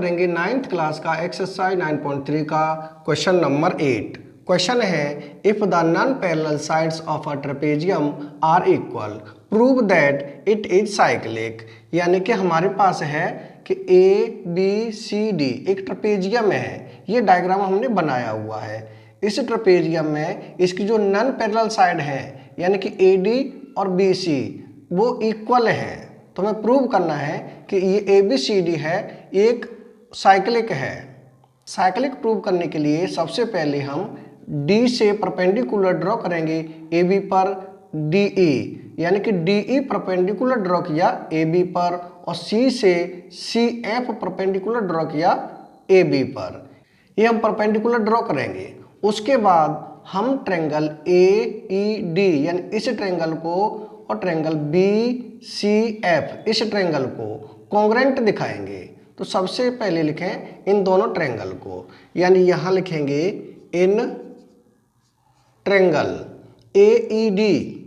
करेंगे 9th class का exercise 9.3 का क्वेश्चन नंबर 8। क्वेश्चन है if the non parallel sides of a trapezium are equal prove that it is cyclic. यानी कि हमारे पास है कि ए बी सी डी एक ट्रेपेजियम है, ये डायग्राम हमने बनाया हुआ है। इस ट्रेपेजियम में इसकी जो नॉन पैरेलल साइड है यानी कि ए डी और बी सी वो इक्वल है, तो हमें प्रूव करना है कि ये ए बी सी डी है एक साइक्लिक है। साइक्लिक प्रूव करने के लिए सबसे पहले हम डी से परपेंडिकुलर ड्रॉ करेंगे ए बी पर डी ई, यानी कि डी ई परपेंडिकुलर ड्रॉ किया ए बी पर, और सी से सी एफ परपेंडिकुलर ड्रॉ किया ए बी पर। ये हम परपेंडिकुलर ड्रॉ करेंगे। उसके बाद हम ट्रायंगल ए ई डी यानी इस ट्रायंगल को और ट्रायंगल बी सी एफ इस ट्रायंगल को कॉन्ग्रेंट दिखाएंगे। तो सबसे पहले लिखें इन दोनों ट्रायंगल को, यानी यहाँ लिखेंगे in triangle A E D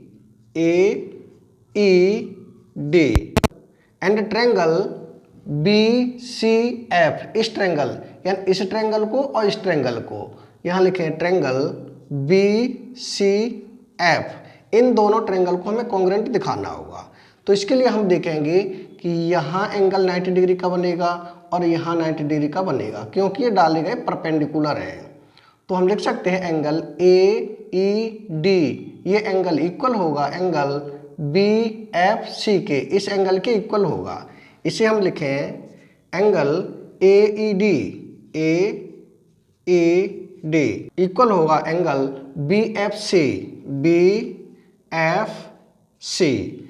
and triangle B C F इस ट्रायंगल, यानी इस ट्रायंगल को और इस ट्रायंगल को यहाँ लिखें ट्रायंगल बी सी एफ। इन दोनों ट्रायंगल को हमें कॉन्ग्रेंट दिखाना होगा। तो इसके लिए हम देखेंगे कि यहाँ एंगल 90 डिग्री का बनेगा और यहाँ 90 डिग्री का बनेगा, क्योंकि ये डाले गए परपेंडिकुलर हैं। तो हम लिख सकते हैं एंगल ए ई डी ये एंगल इक्वल होगा एंगल बी एफ सी के, इस एंगल के इक्वल होगा। इसे हम लिखें angle A E D equal होगा angle B F C.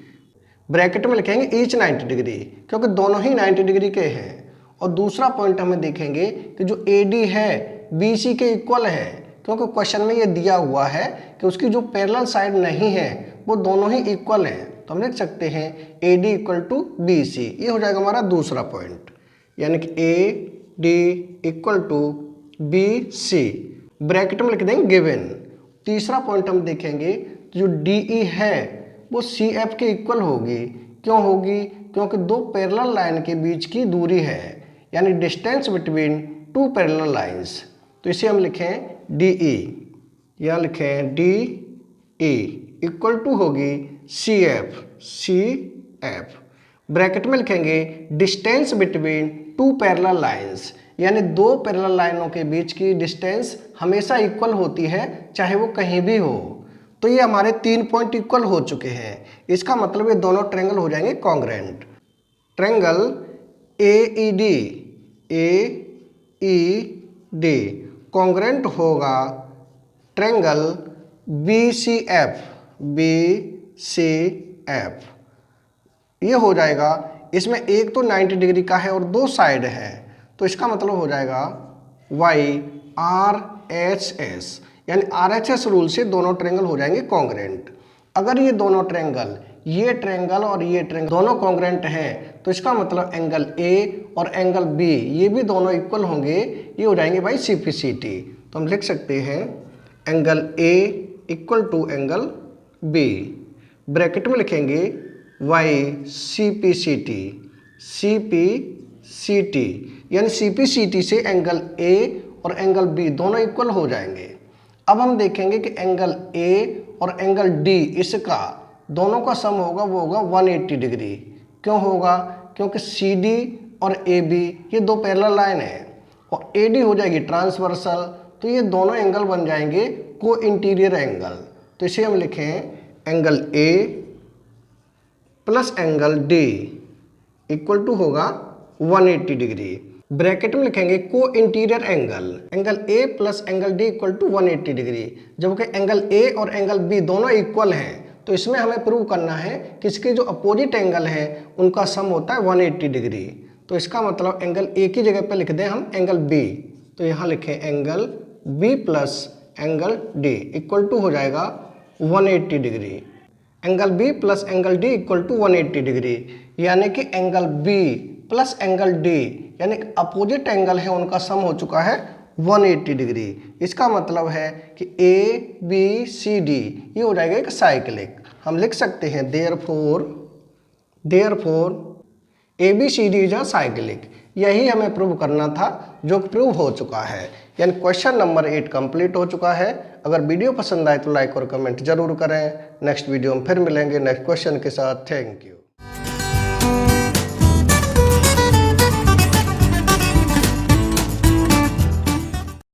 Bracket में लिखेंगे ईच 90 डिग्री, क्योंकि दोनों ही 90 डिग्री के हैं। और दूसरा पॉइंट हमें देखेंगे कि जो ए डी है बी सी के इक्वल है, क्योंकि क्वेश्चन में ये दिया हुआ है कि उसकी जो पैरेलल साइड नहीं है वो दोनों ही इक्वल हैं। तो हम लिख सकते हैं A D equal to B C. ये हो जाएगा हमारा दूसरा पॉइंट, यानी कि A D equal to B C. Bracket में लिख देंगे गिवन। तीसरा पॉइंट हम देखेंगे जो डी ई है वो सी एफ के इक्वल होगी। क्यों होगी? क्योंकि दो पैरेलल लाइन के बीच की दूरी है, यानी distance between two parallel lines. तो इसे हम लिखें डी ई, या लिखें डी ई इक्वल टू होगी सी एफ। ब्रैकेट में लिखेंगे distance between two parallel lines, यानी दो पैरेलल लाइनों के बीच की डिस्टेंस हमेशा इक्वल होती है, चाहे वो कहीं भी हो। तो ये हमारे 3 पॉइंट इक्वल हो चुके हैं। इसका मतलब ये दोनों ट्रायंगल हो जाएंगे congruent. Triangle A E D congruent होगा ट्रायंगल बी सी एफ। ये हो जाएगा, इसमें एक तो 90 डिग्री का है और दो साइड है, तो इसका मतलब हो जाएगा वाई आर एच एस, यानी आर एच एस रूल से दोनों ट्रायंगल हो जाएंगे कॉन्ग्रेंट। अगर ये दोनों ट्रायंगल ये ट्रायंगल और ये ट्रायंगल दोनों कॉन्ग्रेंट हैं, तो इसका मतलब एंगल ए और एंगल बी ये भी दोनों इक्वल होंगे। ये हो जाएंगे by C P C T. तो हम लिख सकते हैं angle A equal to angle B. Bracket में लिखेंगे by C P C T, यानी सी पी सी टी से एंगल ए और एंगल बी दोनों इक्वल हो जाएंगे। अब हम देखेंगे कि एंगल ए और एंगल डी इसका दोनों का सम होगा, वो होगा 180 डिग्री। क्यों होगा? क्योंकि सी डी और ए बी ये दो पैरेलल लाइन है और ए डी हो जाएगी ट्रांसवर्सल, तो ये दोनों एंगल बन जाएंगे को इंटीरियर एंगल। तो इसे हम लिखें angle A plus angle D equal to होगा 180 डिग्री। ब्रैकेट में लिखेंगे co-interior angle A plus angle D equal to 180 degree. जबकि एंगल ए और एंगल बी दोनों इक्वल हैं, तो इसमें हमें प्रूव करना है कि इसके जो अपोजिट एंगल हैं उनका सम होता है 180 डिग्री। तो इसका मतलब एंगल ए की जगह पे लिख दें हम एंगल बी, तो यहाँ लिखें angle B plus angle D equal to हो जाएगा 180 degree. Angle B plus angle D equal to 180 degree, यानी कि angle B plus angle D यानी अपोजिट एंगल है उनका सम हो चुका है 180 डिग्री। इसका मतलब है कि ए बी सी डी ये हो जाएगा एक साइक्लिक। हम लिख सकते हैं therefore A B C D is a cyclic. यही हमें प्रूव करना था, जो प्रूव हो चुका है। यानी क्वेश्चन नंबर 8 कंप्लीट हो चुका है। अगर वीडियो पसंद आए तो लाइक और कमेंट जरूर करें। नेक्स्ट वीडियो में फिर मिलेंगे नेक्स्ट क्वेश्चन के साथ। Thank you.